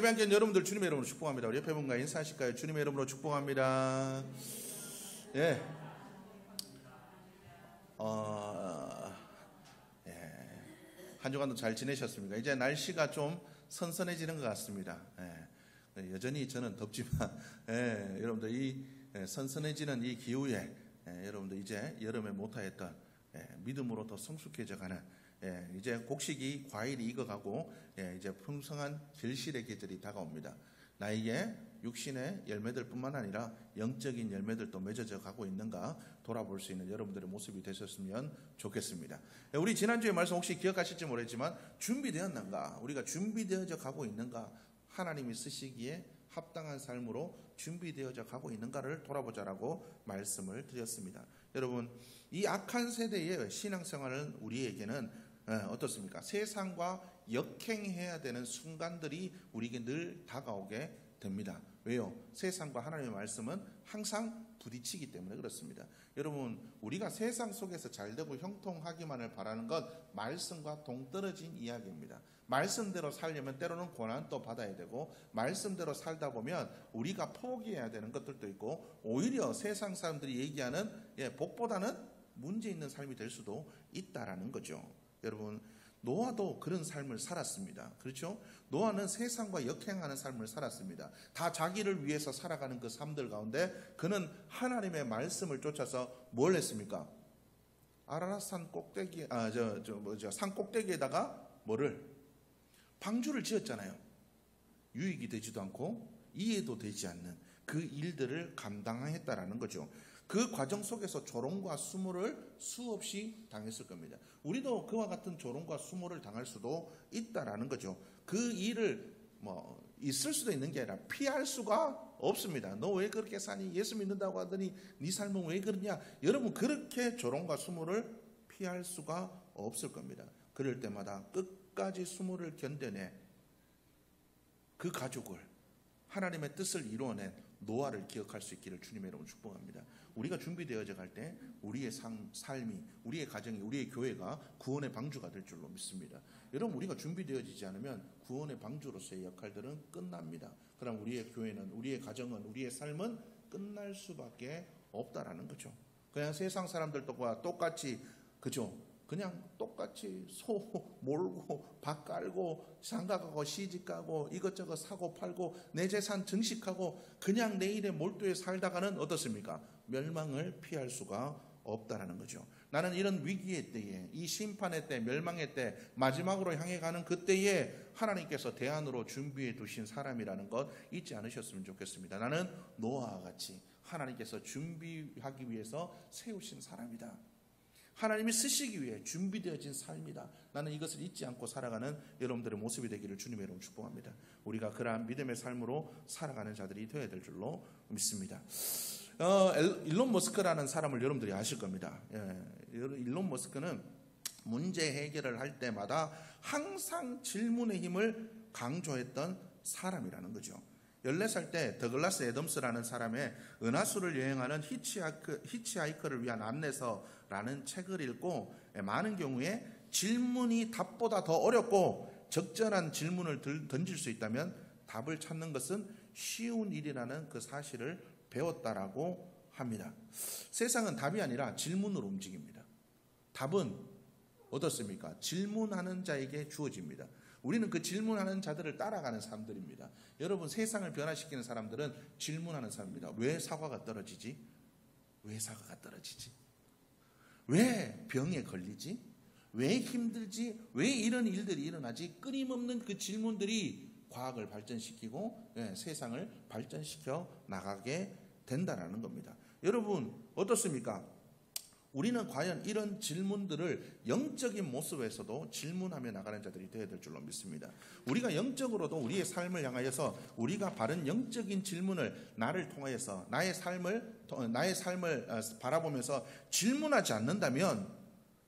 함께 여러분들 주님의 이름으로 축복합니다. 우리 옆에 분과 인사하실까요? 주님의 이름으로 축복합니다. 예. 한 주간도 잘 지내셨습니까? 이제 날씨가 좀 선선해지는 것 같습니다. 여전히 저는 덥지만, 여러분들 이 선선해지는 이 기후에 여러분들 이제 여름에 못하였던 믿음으로 더 성숙해져 가는 이제 곡식이 과일이 익어가고 이제 풍성한 결실의 계절이 다가옵니다. 나에게 육신의 열매들뿐만 아니라 영적인 열매들도 맺어져 가고 있는가 돌아볼 수 있는 여러분들의 모습이 되셨으면 좋겠습니다. 우리 지난주에 말씀 혹시 기억하실지 모르겠지만 준비되었는가, 우리가 준비되어져 가고 있는가, 하나님이 쓰시기에 합당한 삶으로 준비되어져 가고 있는가를 돌아보자라고 말씀을 드렸습니다. 여러분, 이 악한 세대의 신앙생활은 우리에게는 어떻습니까? 세상과 역행해야 되는 순간들이 우리에게 늘 다가오게 됩니다. 왜요? 세상과 하나님의 말씀은 항상 부딪히기 때문에 그렇습니다. 여러분, 우리가 세상 속에서 잘되고 형통하기만을 바라는 건 말씀과 동떨어진 이야기입니다. 말씀대로 살려면 때로는 고난도 받아야 되고, 말씀대로 살다 보면 우리가 포기해야 되는 것들도 있고, 오히려 세상 사람들이 얘기하는 복보다는 문제 있는 삶이 될 수도 있다라는 거죠. 여러분, 노아도 그런 삶을 살았습니다. 그렇죠? 노아는 세상과 역행하는 삶을 살았습니다. 다 자기를 위해서 살아가는 그 삶들 가운데 그는 하나님의 말씀을 쫓아서 뭘 했습니까? 아라랏산 꼭대기, 산 꼭대기에다가 뭐를? 방주를 지었잖아요. 유익이 되지도 않고 이해도 되지 않는 그 일들을 감당했다라는 거죠. 그 과정 속에서 조롱과 수모를 수없이 당했을 겁니다. 우리도 그와 같은 조롱과 수모를 당할 수도 있다라는 거죠. 그 일을 있을 수도 있는 게 아니라 피할 수가 없습니다. 너 왜 그렇게 사니? 예수 믿는다고 하더니 네 삶은 왜 그러냐? 여러분, 그렇게 조롱과 수모를 피할 수가 없을 겁니다. 그럴 때마다 끝까지 수모를 견뎌내 그 가족을, 하나님의 뜻을 이루어낸 노아를 기억할 수 있기를 주님의 이름으로 축복합니다. 우리가 준비되어져 갈 때 우리의 삶이, 우리의 가정이, 우리의 교회가 구원의 방주가 될 줄로 믿습니다. 여러분, 우리가 준비되어지지 않으면 구원의 방주로서의 역할들은 끝납니다. 그럼 우리의 교회는, 우리의 가정은, 우리의 삶은 끝날 수밖에 없다라는 거죠. 그냥 세상 사람들과 똑같이, 그죠? 그냥 똑같이 소 몰고 밭 깔고 장가가고 시집가고 이것저것 사고 팔고 내 재산 증식하고 그냥 내일의 몰두에 살다가는 어떻습니까? 멸망을 피할 수가 없다라는 거죠. 나는 이런 위기의 때에, 이 심판의 때, 멸망의 때, 마지막으로 향해 가는 그때에 하나님께서 대안으로 준비해 두신 사람이라는 것 잊지 않으셨으면 좋겠습니다. 나는 노아와 같이 하나님께서 준비하기 위해서 세우신 사람이다. 하나님이 쓰시기 위해 준비되어진 삶이다. 나는 이것을 잊지 않고 살아가는 여러분들의 모습이 되기를 주님의 이름으로 축복합니다. 우리가 그러한 믿음의 삶으로 살아가는 자들이 되어야 될 줄로 믿습니다. 일론 머스크라는 사람을 여러분들이 아실 겁니다. 일론 머스크는 문제 해결을 할 때마다 항상 질문의 힘을 강조했던 사람이라는 거죠. 14살 때 더글라스 애덤스라는 사람의 은하수를 여행하는 히치하이커를 위한 안내서라는 책을 읽고 많은 경우에 질문이 답보다 더 어렵고 적절한 질문을 던질 수 있다면 답을 찾는 것은 쉬운 일이라는 그 사실을 배웠다라고 합니다. 세상은 답이 아니라 질문으로 움직입니다. 답은 어떻습니까? 질문하는 자에게 주어집니다. 우리는 그 질문하는 자들을 따라가는 사람들입니다. 여러분, 세상을 변화시키는 사람들은 질문하는 사람입니다. 왜 사과가 떨어지지? 왜 사과가 떨어지지? 왜 병에 걸리지? 왜 힘들지? 왜 이런 일들이 일어나지? 끊임없는 그 질문들이 과학을 발전시키고 세상을 발전시켜 나가게 된다는 겁니다. 여러분, 어떻습니까? 우리는 과연 이런 질문들을 영적인 모습에서도 질문하며 나가는 자들이 되어야 될 줄로 믿습니다. 우리가 영적으로도 우리의 삶을 향하여서 우리가 바른 영적인 질문을 나를 통하여서 나의 삶을 바라보면서 질문하지 않는다면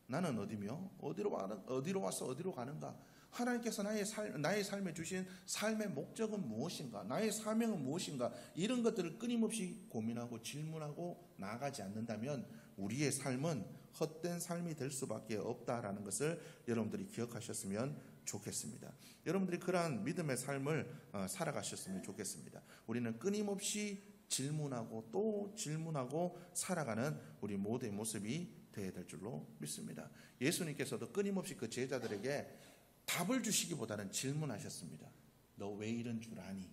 나는 어디며 어디로 와서 어디로 가는가? 하나님께서 나의 삶에 주신 삶의 목적은 무엇인가? 나의 사명은 무엇인가? 이런 것들을 끊임없이 고민하고 질문하고 나아가지 않는다면 우리의 삶은 헛된 삶이 될 수밖에 없다라는 것을 여러분들이 기억하셨으면 좋겠습니다. 여러분들이 그러한 믿음의 삶을 살아가셨으면 좋겠습니다. 우리는 끊임없이 질문하고 또 질문하고 살아가는 우리 모두의 모습이 되어야 될 줄로 믿습니다. 예수님께서도 끊임없이 그 제자들에게 답을 주시기보다는 질문하셨습니다. 너 왜 이런 줄 아니?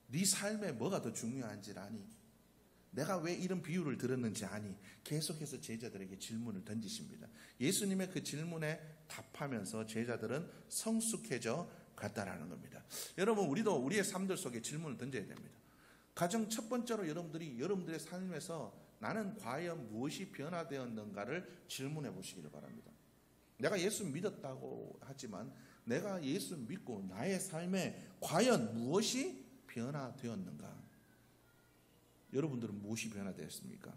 네 삶에 뭐가 더 중요한지 아니? 내가 왜 이런 비유를 들었는지 아니? 계속해서 제자들에게 질문을 던지십니다. 예수님의 그 질문에 답하면서 제자들은 성숙해져 갔다라는 겁니다. 여러분, 우리도 우리의 삶들 속에 질문을 던져야 됩니다. 가장 첫 번째로 여러분들의 삶에서 나는 과연 무엇이 변화되었는가를 질문해 보시기를 바랍니다. 내가 예수 믿었다고 하지만 내가 예수 믿고 나의 삶에 과연 무엇이 변화되었는가? 여러분들은 무엇이 변화되었습니까?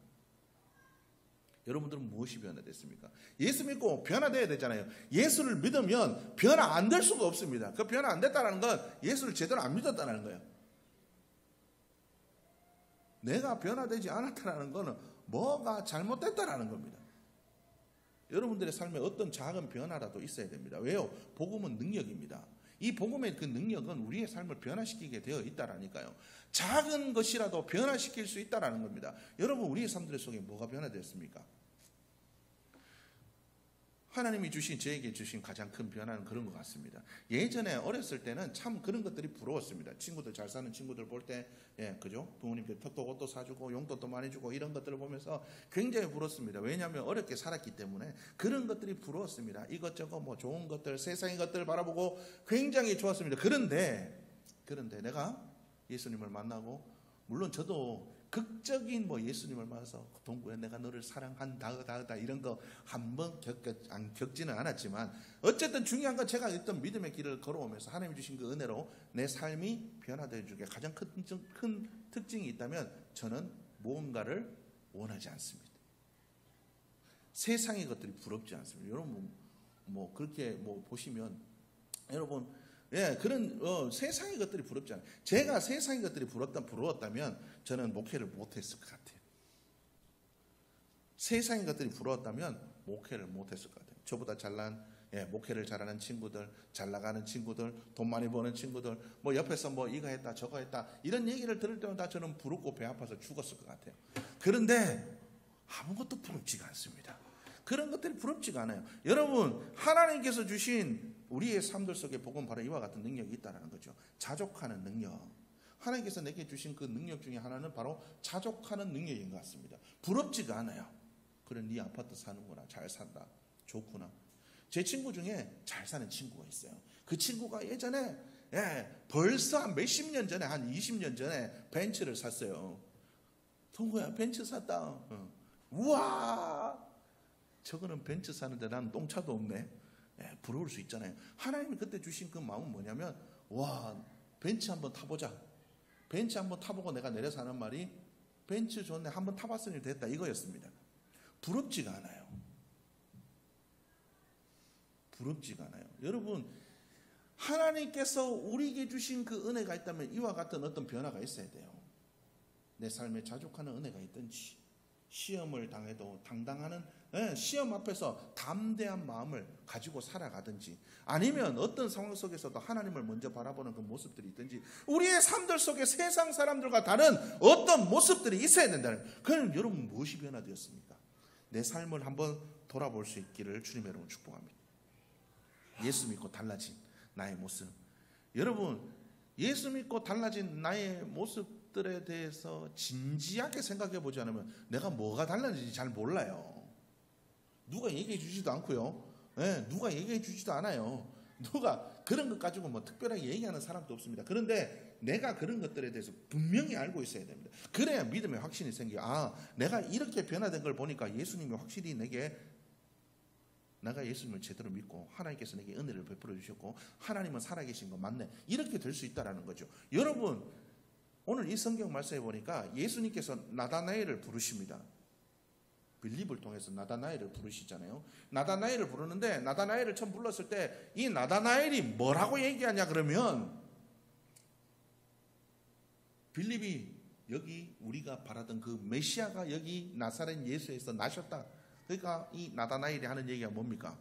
여러분들은 무엇이 변화됐습니까? 예수 믿고 변화되어야 되잖아요. 예수를 믿으면 변화 안 될 수가 없습니다. 그 변화 안 됐다는 건 예수를 제대로 안 믿었다는 거예요. 내가 변화되지 않았다는 것은 뭐가 잘못됐다는 겁니다. 여러분들의 삶에 어떤 작은 변화라도 있어야 됩니다. 왜요? 복음은 능력입니다. 이 복음의 그 능력은 우리의 삶을 변화시키게 되어 있다라니까요. 작은 것이라도 변화시킬 수 있다라는 겁니다. 여러분, 우리의 삶들 속에 뭐가 변화되었습니까? 하나님이 저에게 주신 가장 큰 변화는 그런 것 같습니다. 예전에 어렸을 때는 참 그런 것들이 부러웠습니다. 친구들 잘 사는 친구들 볼 때, 그죠? 부모님께 턱도 옷도 사주고 용돈도 많이 주고 이런 것들을 보면서 굉장히 부러웠습니다. 왜냐하면 어렵게 살았기 때문에 그런 것들이 부러웠습니다. 이것저것 뭐 좋은 것들, 세상의 것들을 바라보고 굉장히 좋았습니다. 그런데 내가 예수님을 만나고, 물론 저도 극적인 예수님을 만나서 동구에 내가 너를 사랑한다 이런 거 한번 겪지는 않았지만, 어쨌든 중요한 건 제가 어떤 믿음의 길을 걸어오면서 하나님이 주신 그 은혜로 내 삶이 변화되어 주게 가장 큰 특징이 있다면 저는 무언가를 원하지 않습니다. 세상의 것들이 부럽지 않습니다. 여러분 그렇게 보시면 여러분 그런 세상의 것들이 부럽지 않아요. 제가 세상의 것들이 부러웠다면 저는 목회를 못했을 것 같아요. 세상의 것들이 부러웠다면 목회를 못했을 것 같아요. 저보다 잘난 목회를 잘하는 친구들, 잘 나가는 친구들, 돈 많이 버는 친구들, 옆에서 이거 했다 저거 했다 이런 얘기를 들을 때마다 저는 부럽고 배 아파서 죽었을 것 같아요. 그런데 아무것도 부럽지가 않습니다. 그런 것들이 부럽지가 않아요. 여러분, 하나님께서 주신 우리의 삶들 속에 복음 바로 이와 같은 능력이 있다는 거죠. 자족하는 능력. 하나님께서 내게 주신 그 능력 중에 하나는 바로 자족하는 능력인 것 같습니다. 부럽지가 않아요. 그래, 네 아파트 사는구나, 잘 산다, 좋구나. 제 친구 중에 잘 사는 친구가 있어요. 그 친구가 예전에 벌써 한 몇십 년 전에, 한 20년 전에 벤츠를 샀어요. 동구야, 벤츠 샀다. 우와, 저거는 벤츠 사는데 나는 똥차도 없네. 부러울 수 있잖아요. 하나님이 그때 주신 그 마음은 뭐냐면, 와, 벤츠 한번 타보자. 벤츠 한번 타보고 내가 내려서 하는 말이, 벤츠 좋네, 한번 타봤으니 됐다, 이거였습니다. 부럽지가 않아요. 부럽지가 않아요. 여러분, 하나님께서 우리에게 주신 그 은혜가 있다면 이와 같은 어떤 변화가 있어야 돼요. 내 삶에 자족하는 은혜가 있든지, 시험을 당해도 당당하는 시험 앞에서 담대한 마음을 가지고 살아가든지, 아니면 어떤 상황 속에서도 하나님을 먼저 바라보는 그 모습들이 있든지, 우리의 삶들 속에 세상 사람들과 다른 어떤 모습들이 있어야 된다는, 그럼 여러분 무엇이 변화되었습니까? 내 삶을 한번 돌아볼 수 있기를 주님의 이름으로 축복합니다. 예수 믿고 달라진 나의 모습. 여러분, 예수 믿고 달라진 나의 모습들에 대해서 진지하게 생각해 보지 않으면 내가 뭐가 달라진지 잘 몰라요. 누가 얘기해 주지도 않고요. 누가 얘기해 주지도 않아요. 누가 그런 것 가지고 특별하게 얘기하는 사람도 없습니다. 그런데 내가 그런 것들에 대해서 분명히 알고 있어야 됩니다. 그래야 믿음의 확신이 생겨요. 아, 내가 이렇게 변화된 걸 보니까 예수님이 확실히 내가 예수님을 제대로 믿고 하나님께서 내게 은혜를 베풀어 주셨고 하나님은 살아계신 거 맞네, 이렇게 될 수 있다는 거죠. 여러분, 오늘 이 성경 말씀에 보니까 예수님께서 나다나엘을 부르십니다. 빌립을 통해서 나다나엘을 부르시잖아요. 나다나엘을 부르는데, 나다나엘을 처음 불렀을 때 이 나다나엘이 뭐라고 얘기하냐 그러면, 빌립이 여기 우리가 바라던 그 메시아가 여기 나사렛 예수에서 나셨다. 그러니까 이 나다나엘이 하는 얘기가 뭡니까?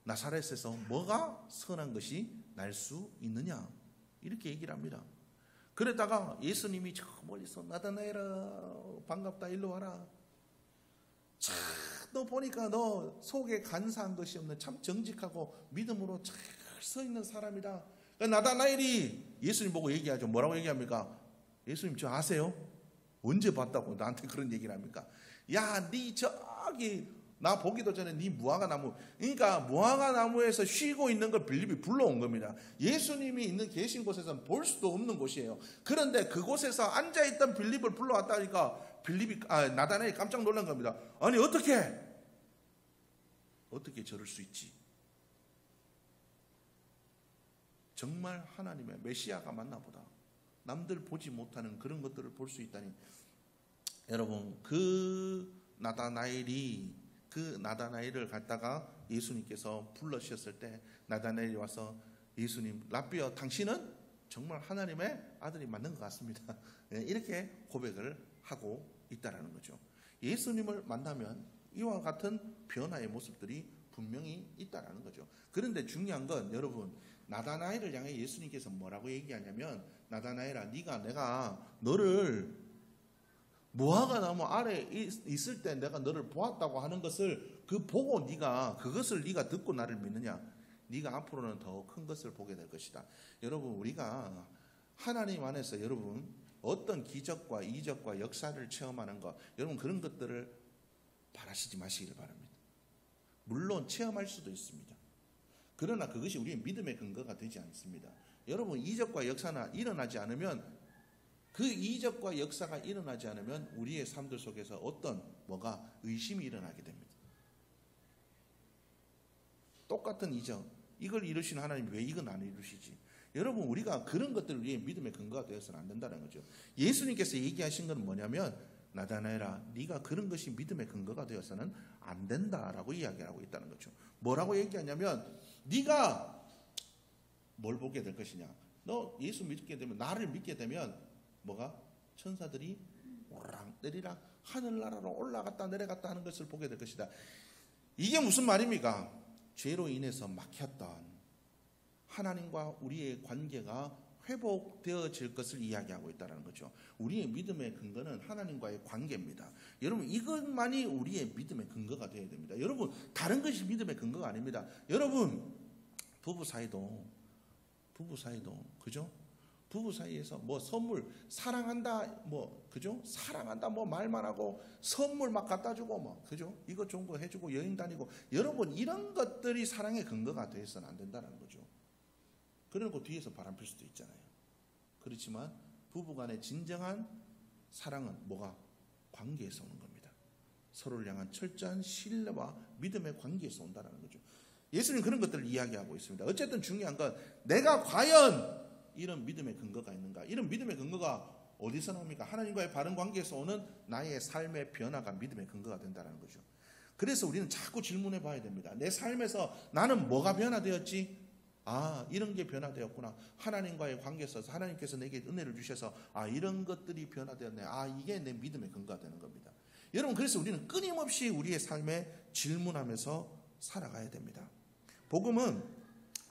나사렛에서 뭐가 선한 것이 날 수 있느냐? 이렇게 얘기를 합니다. 그러다가 예수님이 저 멀리서 나다나엘아 반갑다 일로 와라. 참 너 보니까 너 속에 간사한 것이 없는 참 정직하고 믿음으로 잘 서 있는 사람이다. 나다나엘이 예수님 보고 얘기하죠. 뭐라고 얘기합니까? 예수님 저 아세요? 언제 봤다고 나한테 그런 얘기를 합니까? 야, 네 저기 나 보기도 전에 네 무화과나무, 그러니까 무화과나무에서 쉬고 있는 걸 빌립이 불러온 겁니다. 예수님이 있는 계신 곳에서는 볼 수도 없는 곳이에요. 그런데 그곳에서 앉아있던 빌립을 불러왔다니까 나다나엘이 깜짝 놀란 겁니다. 아니 어떻게 저럴 수 있지? 정말 하나님의 메시아가 맞나 보다. 남들 보지 못하는 그런 것들을 볼 수 있다니. 여러분 그 나다나엘을 갖다가 예수님께서 불러주셨을 때 나다나엘이 와서 예수님 라비어 당신은 정말 하나님의 아들이 맞는 것 같습니다. 이렇게 고백을 하고 있다라는 거죠. 예수님을 만나면 이와 같은 변화의 모습들이 분명히 있다라는 거죠. 그런데 중요한 건 여러분 나다나엘을 향해 예수님께서 뭐라고 얘기하냐면 나다나엘아 내가 너를 무화과나무 아래 있을 때 내가 너를 보았다고 하는 것을 보고 그것을 네가 듣고 나를 믿느냐? 네가 앞으로는 더 큰 것을 보게 될 것이다. 여러분 우리가 하나님 안에서 여러분 어떤 기적과 이적과 역사를 체험하는 것, 여러분 그런 것들을 바라시지 마시기를 바랍니다. 물론 체험할 수도 있습니다. 그러나 그것이 우리의 믿음의 근거가 되지 않습니다. 여러분 이적과 역사나 일어나지 않으면 그 이적과 역사가 일어나지 않으면 우리의 삶들 속에서 뭐가 의심이 일어나게 됩니다. 똑같은 이적, 이걸 이루신 하나님 왜 이건 안 이루시지? 여러분 우리가 그런 것들을 우리의 믿음의 근거가 되어서는 안 된다는 거죠. 예수님께서 얘기하신 건 뭐냐면 나다나엘아 네가 그런 것이 믿음의 근거가 되어서는 안 된다라고 이야기를 하고 있다는 거죠. 뭐라고 얘기하냐면 네가 뭘 보게 될 것이냐? 너 예수 믿게 되면 나를 믿게 되면 뭐가? 천사들이 오르락내리락 하늘나라로 올라갔다 내려갔다 하는 것을 보게 될 것이다. 이게 무슨 말입니까? 죄로 인해서 막혔던 하나님과 우리의 관계가 회복되어질 것을 이야기하고 있다는 거죠. 우리의 믿음의 근거는 하나님과의 관계입니다. 여러분 이것만이 우리의 믿음의 근거가 되어야 됩니다. 여러분 다른 것이 믿음의 근거가 아닙니다. 여러분 부부 사이도 그죠? 부부 사이에서 선물 사랑한다 그죠? 사랑한다 말만 하고 선물 막 갖다 주고 그죠? 이거 좋은 거 해주고 여행 다니고 여러분 이런 것들이 사랑의 근거가 되어서는 안 된다는 거죠. 그러고 뒤에서 바람 필 수도 있잖아요. 그렇지만 부부간의 진정한 사랑은 뭐가? 관계에서 오는 겁니다. 서로를 향한 철저한 신뢰와 믿음의 관계에서 온다는 거죠. 예수님 그런 것들을 이야기하고 있습니다. 어쨌든 중요한 건 내가 과연 이런 믿음의 근거가 있는가? 이런 믿음의 근거가 어디서 나옵니까? 하나님과의 바른 관계에서 오는 나의 삶의 변화가 믿음의 근거가 된다는 거죠. 그래서 우리는 자꾸 질문해 봐야 됩니다. 내 삶에서 나는 뭐가 변화되었지? 이런 게 변화되었구나. 하나님과의 관계에서 하나님께서 내게 은혜를 주셔서 이런 것들이 변화되었네. 이게 내 믿음의 근거가 되는 겁니다. 여러분 그래서 우리는 끊임없이 우리의 삶에 질문하면서 살아가야 됩니다. 복음은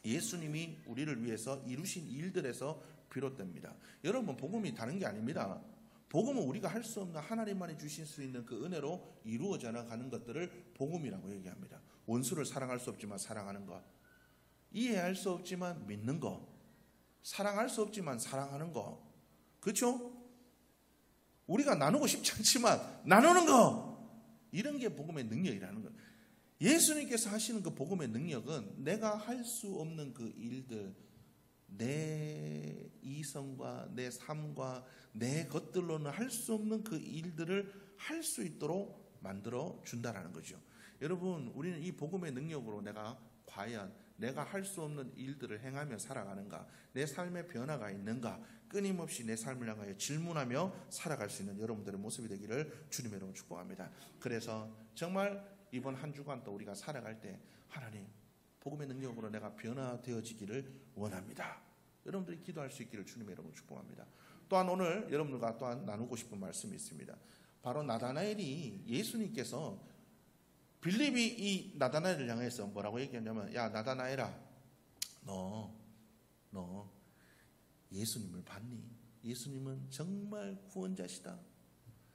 예수님이 우리를 위해서 이루신 일들에서 비롯됩니다. 여러분 복음이 다른 게 아닙니다. 복음은 우리가 할 수 없는 하나님만이 주실 수 있는 그 은혜로 이루어져 나가는 것들을 복음이라고 얘기합니다. 원수를 사랑할 수 없지만 사랑하는 것, 이해할 수 없지만 믿는 거, 사랑할 수 없지만 사랑하는 거, 그렇죠? 우리가 나누고 싶지 않지만 나누는 거, 이런 게 복음의 능력이라는 거예요. 예수님께서 하시는 그 복음의 능력은 내가 할 수 없는 그 일들, 내 이성과 내 삶과 내 것들로는 할 수 없는 그 일들을 할 수 있도록 만들어 준다라는 거죠. 여러분 우리는 이 복음의 능력으로 내가 과연 내가 할 수 없는 일들을 행하며 살아가는가, 내 삶의 변화가 있는가, 끊임없이 내 삶을 향하여 질문하며 살아갈 수 있는 여러분들의 모습이 되기를 주님의 이름으로 축복합니다. 그래서 정말 이번 한 주간 또 우리가 살아갈 때 하나님 복음의 능력으로 내가 변화되어지기를 원합니다. 여러분들이 기도할 수 있기를 주님의 이름으로 축복합니다. 또한 오늘 여러분들과 또한 나누고 싶은 말씀이 있습니다. 바로 나다나엘이 예수님께서 빌립이 이 나다나엘을 향해서 뭐라고 얘기했냐면, 야 나다나엘아, 너 예수님을 봤니? 예수님은 정말 구원자시다.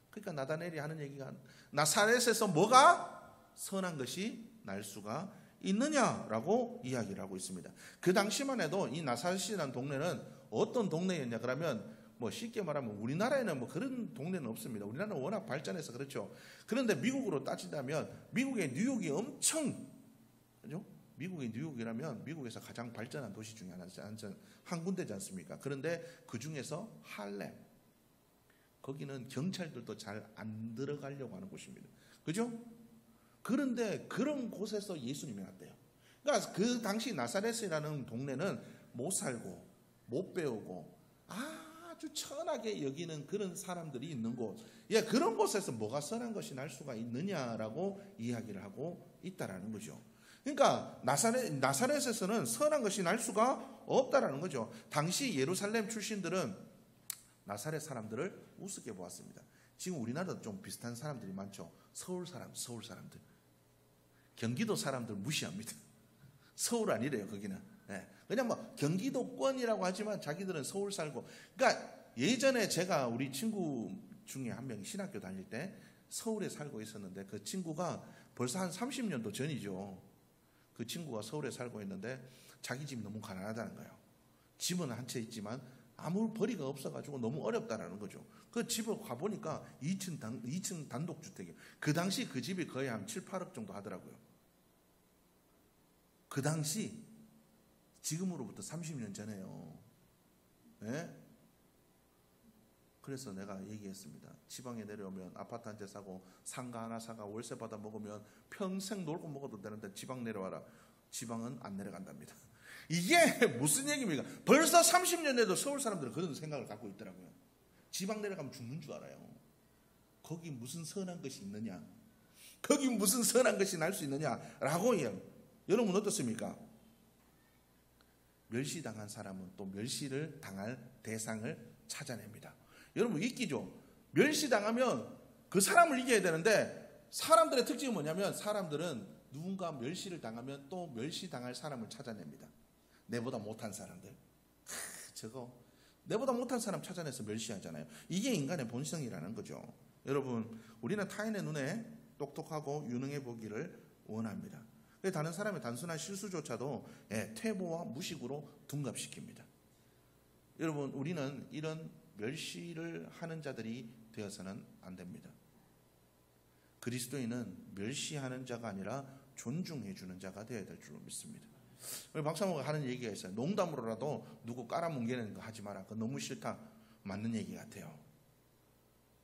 그러니까 나다나엘이 하는 얘기가, 나사렛에서 뭐가 선한 것이 날 수가 있느냐라고 이야기를 하고 있습니다. 그 당시만 해도 이 나사렛이라는 동네는 어떤 동네였냐 그러면, 뭐 쉽게 말하면 우리나라에는 뭐 그런 동네는 없습니다. 우리나라는 워낙 발전해서 그렇죠. 그런데 미국으로 따지자면 미국의 뉴욕이 엄청, 그죠? 미국의 뉴욕이라면 미국에서 가장 발전한 도시 중에 하나지, 한 군데지 않습니까? 그런데 그 중에서 할렘, 거기는 경찰들도 잘 안 들어가려고 하는 곳입니다. 그죠? 그런데 그런 곳에서 예수님이 왔대요. 그러니까 그 당시 나사렛이라는 동네는 못 살고 못 배우고 아주 천하게 여기는 그런 사람들이 있는 곳, 예, 그런 곳에서 뭐가 선한 것이 날 수가 있느냐라고 이야기를 하고 있다라는 거죠. 그러니까 나사렛에서는 선한 것이 날 수가 없다라는 거죠. 당시 예루살렘 출신들은 나사렛 사람들을 우습게 보았습니다. 지금 우리나라도 좀 비슷한 사람들이 많죠. 서울 사람들. 경기도 사람들 무시합니다. 서울 아니래요, 거기는. 네. 그냥 뭐 경기도권이라고 하지만 자기들은 서울 살고. 그러니까 예전에 제가 우리 친구 중에 한 명이 신학교 다닐 때 서울에 살고 있었는데, 그 친구가 벌써 한 30년도 전이죠. 그 친구가 서울에 살고 있는데 자기 집이 너무 가난하다는 거예요. 집은 한 채 있지만 아무 벌이가 없어가지고 너무 어렵다라는 거죠. 그 집을 가보니까 2층 단독주택이에요. 그 당시 그 집이 거의 한 7, 8억 정도 하더라고요. 그 당시, 지금으로부터 30년 전에요. 네? 그래서 내가 얘기했습니다. 지방에 내려오면 아파트 한 채 사고 상가 하나 사가 월세 받아 먹으면 평생 놀고 먹어도 되는데 지방 내려와라. 지방은 안 내려간답니다. 이게 무슨 얘기입니까? 벌써 30년에도 서울 사람들은 그런 생각을 갖고 있더라고요. 지방 내려가면 죽는 줄 알아요. 거기 무슨 선한 것이 있느냐? 거기 무슨 선한 것이 날 수 있느냐라고 해요. 여러분 어떻습니까? 멸시당한 사람은 또 멸시를 당할 대상을 찾아냅니다. 여러분 있기죠? 멸시당하면 그 사람을 이겨야 되는데, 사람들의 특징은 뭐냐면 사람들은 누군가 멸시를 당하면 또 멸시당할 사람을 찾아냅니다. 내보다 못한 사람들. 저거 내보다 못한 사람 찾아내서 멸시하잖아요. 이게 인간의 본성이라는 거죠. 여러분, 우리는 타인의 눈에 똑똑하고 유능해 보기를 원합니다. 다른 사람의 단순한 실수조차도 퇴보와 무식으로 둔갑시킵니다. 여러분, 우리는 이런 멸시를 하는 자들이 되어서는 안 됩니다. 그리스도인은 멸시하는 자가 아니라 존중해 주는 자가 되어야 될 줄로 믿습니다. 우리 박사모가 하는 얘기가 있어요. 농담으로라도 누구 깔아뭉개는 거 하지 마라. 그거 너무 싫다. 맞는 얘기 같아요.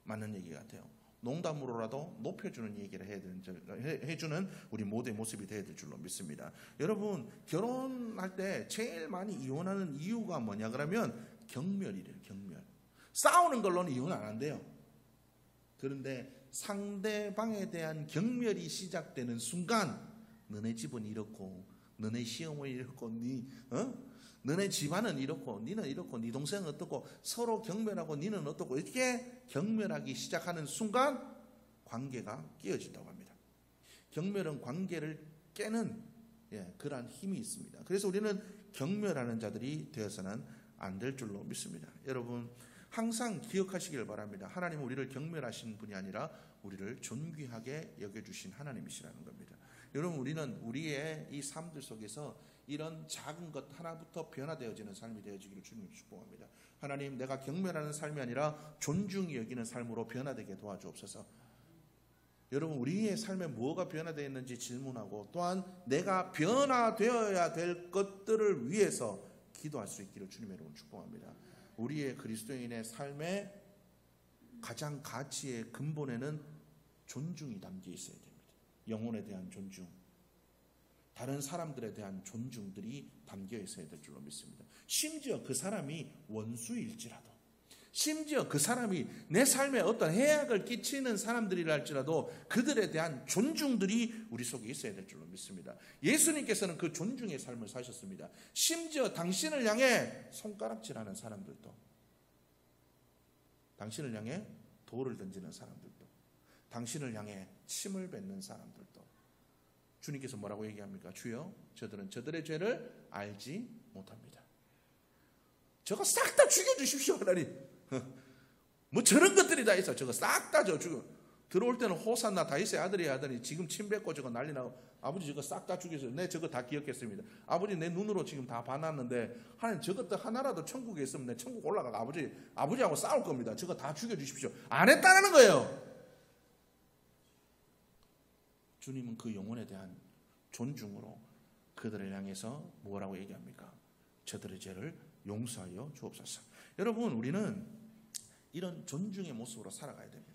맞는 얘기 같아요. 농담으로라도 높여주는 얘기를 해주는 우리 모두의 모습이 되어야 될 줄로 믿습니다. 여러분, 결혼할 때 제일 많이 이혼하는 이유가 뭐냐 그러면 경멸이래요. 경멸. 싸우는 걸로는 이혼 안 한대요. 그런데 상대방에 대한 경멸이 시작되는 순간, 너네 집은 이렇고 너네 시어머니 이렇고 너네 집안은 이렇고 니는 이렇고 니 동생은 어떻고 서로 경멸하고 니는 어떻고 이렇게 경멸하기 시작하는 순간 관계가 깨어진다고 합니다. 경멸은 관계를 깨는 그러한 힘이 있습니다. 그래서 우리는 경멸하는 자들이 되어서는 안 될 줄로 믿습니다. 여러분, 항상 기억하시길 바랍니다. 하나님은 우리를 경멸하신 분이 아니라 우리를 존귀하게 여겨주신 하나님이시라는 겁니다. 여러분, 우리는 우리의 이 삶들 속에서 이런 작은 것 하나부터 변화되어지는 삶이 되어지기를 주님을 축복합니다. 하나님, 내가 경멸하는 삶이 아니라 존중히 여기는 삶으로 변화되게 도와주옵소서. 여러분, 우리의 삶에 뭐가 변화되어 있는지 질문하고, 또한 내가 변화되어야 될 것들을 위해서 기도할 수 있기를 주님의 이름으로 축복합니다. 우리의 그리스도인의 삶의 가장 가치의 근본에는 존중이 담겨 있어야 됩니다. 영혼에 대한 존중, 다른 사람들에 대한 존중들이 담겨 있어야 될 줄로 믿습니다. 심지어 그 사람이 원수일지라도, 심지어 그 사람이 내 삶에 어떤 해악을 끼치는 사람들이라 할지라도 그들에 대한 존중들이 우리 속에 있어야 될 줄로 믿습니다. 예수님께서는 그 존중의 삶을 사셨습니다. 심지어 당신을 향해 손가락질하는 사람들도, 당신을 향해 돌을 던지는 사람들도, 당신을 향해 침을 뱉는 사람들도, 주님께서 뭐라고 얘기합니까? 주여, 저들은 저들의 죄를 알지 못합니다. 저거 싹 다 죽여주십시오, 하나님. 뭐 저런 것들이 다 있어. 저거 싹 다 죽여. 들어올 때는 호산나 다윗의 아들이 하더니 지금 침 뱉고 저거 난리 나고, 아버지 저거 싹 다 죽여서 내 저거 다 기억했습니다. 아버지 내 눈으로 지금 다 봐놨는데 하나님 저것도 하나라도 천국에 있으면 내 천국 올라가고 아버지하고 싸울 겁니다. 저거 다 죽여주십시오. 안 했다는 거예요. 주님은 그 영혼에 대한 존중으로 그들을 향해서 뭐라고 얘기합니까? 저들의 죄를 용서하여 주옵소서. 여러분, 우리는 이런 존중의 모습으로 살아가야 됩니다.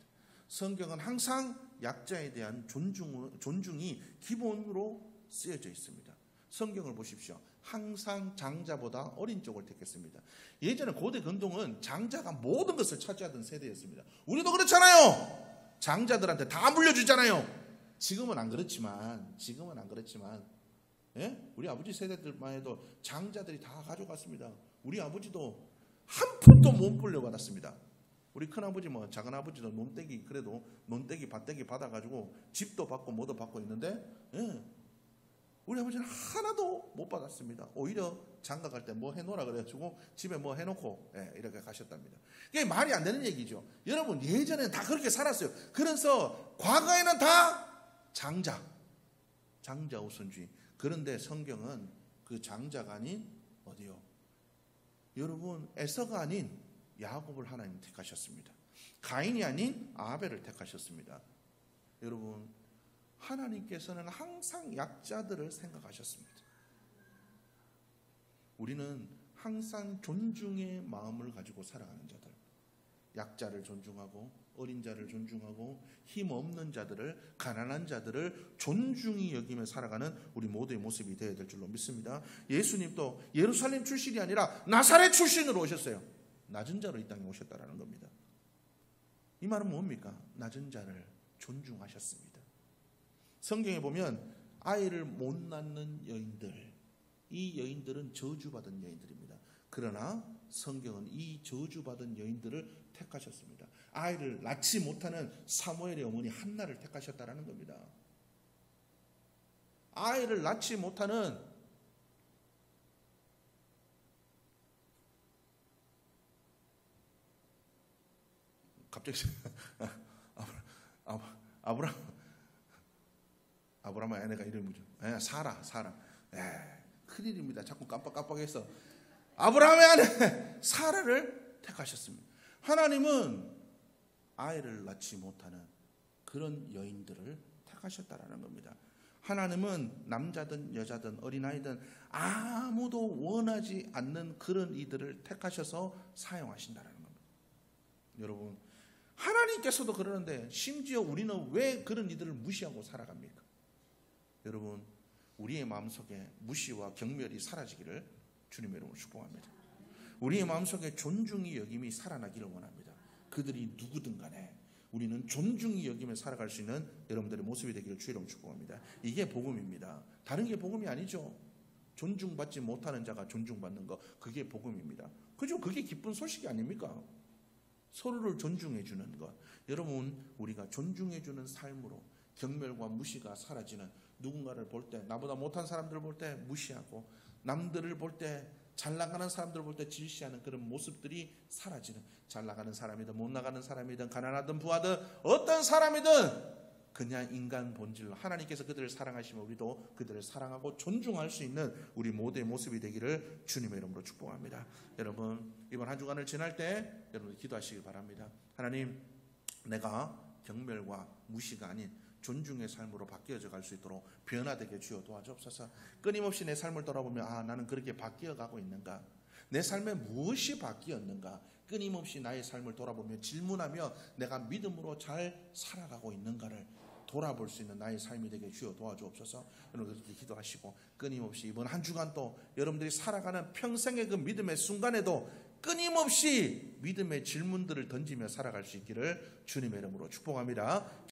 성경은 항상 약자에 대한 존중이 기본으로 쓰여져 있습니다. 성경을 보십시오. 항상 장자보다 어린 쪽을 택했습니다. 예전에 고대 근동은 장자가 모든 것을 차지하던 세대였습니다. 우리도 그렇잖아요. 장자들한테 다 물려주잖아요. 지금은 안 그렇지만 예? 우리 아버지 세대들만 해도 장자들이 다 가져갔습니다. 우리 아버지도 한 푼도 못 물려받았습니다. 우리 큰아버지 작은아버지도 논떼기 밭떼기 받아가지고 집도 받고 뭐도 받고 있는데, 예, 우리 아버지는 하나도 못 받았습니다. 오히려 장가 갈 때 뭐 해놓으라 그래가지고 집에 뭐 해놓고, 예, 이렇게 가셨답니다. 이게 말이 안 되는 얘기죠. 여러분, 예전에는 다 그렇게 살았어요. 그래서 과거에는 다 장자 우선주의. 그런데 성경은 그 장자가 아닌 어디요? 여러분, 에서가 아닌 야곱을 하나님 택하셨습니다. 가인이 아닌 아벨을 택하셨습니다. 여러분, 하나님께서는 항상 약자들을 생각하셨습니다. 우리는 항상 존중의 마음을 가지고 살아가는 자들, 약자를 존중하고 어린 자를 존중하고 힘없는 자들을, 가난한 자들을 존중히 여기며 살아가는 우리 모두의 모습이 되어야 될 줄로 믿습니다. 예수님도 예루살렘 출신이 아니라 나사렛 출신으로 오셨어요. 낮은 자로 이 땅에 오셨다라는 겁니다. 이 말은 뭡니까? 낮은 자를 존중하셨습니다. 성경에 보면 아이를 못 낳는 여인들, 이 여인들은 저주받은 여인들입니다. 그러나 성경은 이 저주받은 여인들을 택하셨습니다. 아이를 낳지 못하는 사무엘의 어머니 한나를 택하셨다라는 겁니다. 아이를 낳지 못하는 갑자기 아브라함의 아내가 이름이 뭐죠? 사라. 큰일입니다. 자꾸 깜빡깜빡해서 아브라함의 아내 사라를 택하셨습니다. 하나님은 아이를 낳지 못하는 그런 여인들을 택하셨다라는 겁니다. 하나님은 남자든 여자든 어린아이든 아무도 원하지 않는 그런 이들을 택하셔서 사용하신다라는 겁니다. 여러분, 하나님께서도 그러는데 심지어 우리는 왜 그런 이들을 무시하고 살아갑니까? 여러분, 우리의 마음속에 무시와 경멸이 사라지기를 주님의 이름으로 축복합니다. 우리의 마음속에 존중이 여김이 살아나기를 원합니다. 그들이 누구든 간에 우리는 존중이 여기며 살아갈 수 있는 여러분들의 모습이 되기를 주의 이름으로 축복합니다. 이게 복음입니다. 다른 게 복음이 아니죠. 존중받지 못하는 자가 존중받는 거, 그게 복음입니다. 그죠? 그게 기쁜 소식이 아닙니까? 서로를 존중해 주는 것. 여러분, 우리가 존중해 주는 삶으로 경멸과 무시가 사라지는, 누군가를 볼 때, 나보다 못한 사람들을 볼 때 무시하고, 남들을 볼 때, 잘 나가는 사람들을 볼 때 질시하는 그런 모습들이 사라지는, 잘 나가는 사람이든 못 나가는 사람이든 가난하든 부하든 어떤 사람이든 그냥 인간 본질로 하나님께서 그들을 사랑하시면 우리도 그들을 사랑하고 존중할 수 있는 우리 모두의 모습이 되기를 주님의 이름으로 축복합니다. 여러분, 이번 한 주간을 지날 때 여러분 기도하시길 바랍니다. 하나님, 내가 경멸과 무시가 아닌 존중의 삶으로 바뀌어져 갈 수 있도록 변화되게 주여 도와주옵소서. 끊임없이 내 삶을 돌아보면 나는 그렇게 바뀌어가고 있는가? 내 삶에 무엇이 바뀌었는가? 끊임없이 나의 삶을 돌아보며 질문하며 내가 믿음으로 잘 살아가고 있는가를 돌아볼 수 있는 나의 삶이 되게 주여 도와주옵소서. 여러분 그렇게 기도하시고 끊임없이 이번 한 주간 또 여러분들이 살아가는 평생의 그 믿음의 순간에도 끊임없이 믿음의 질문들을 던지며 살아갈 수 있기를 주님의 이름으로 축복합니다.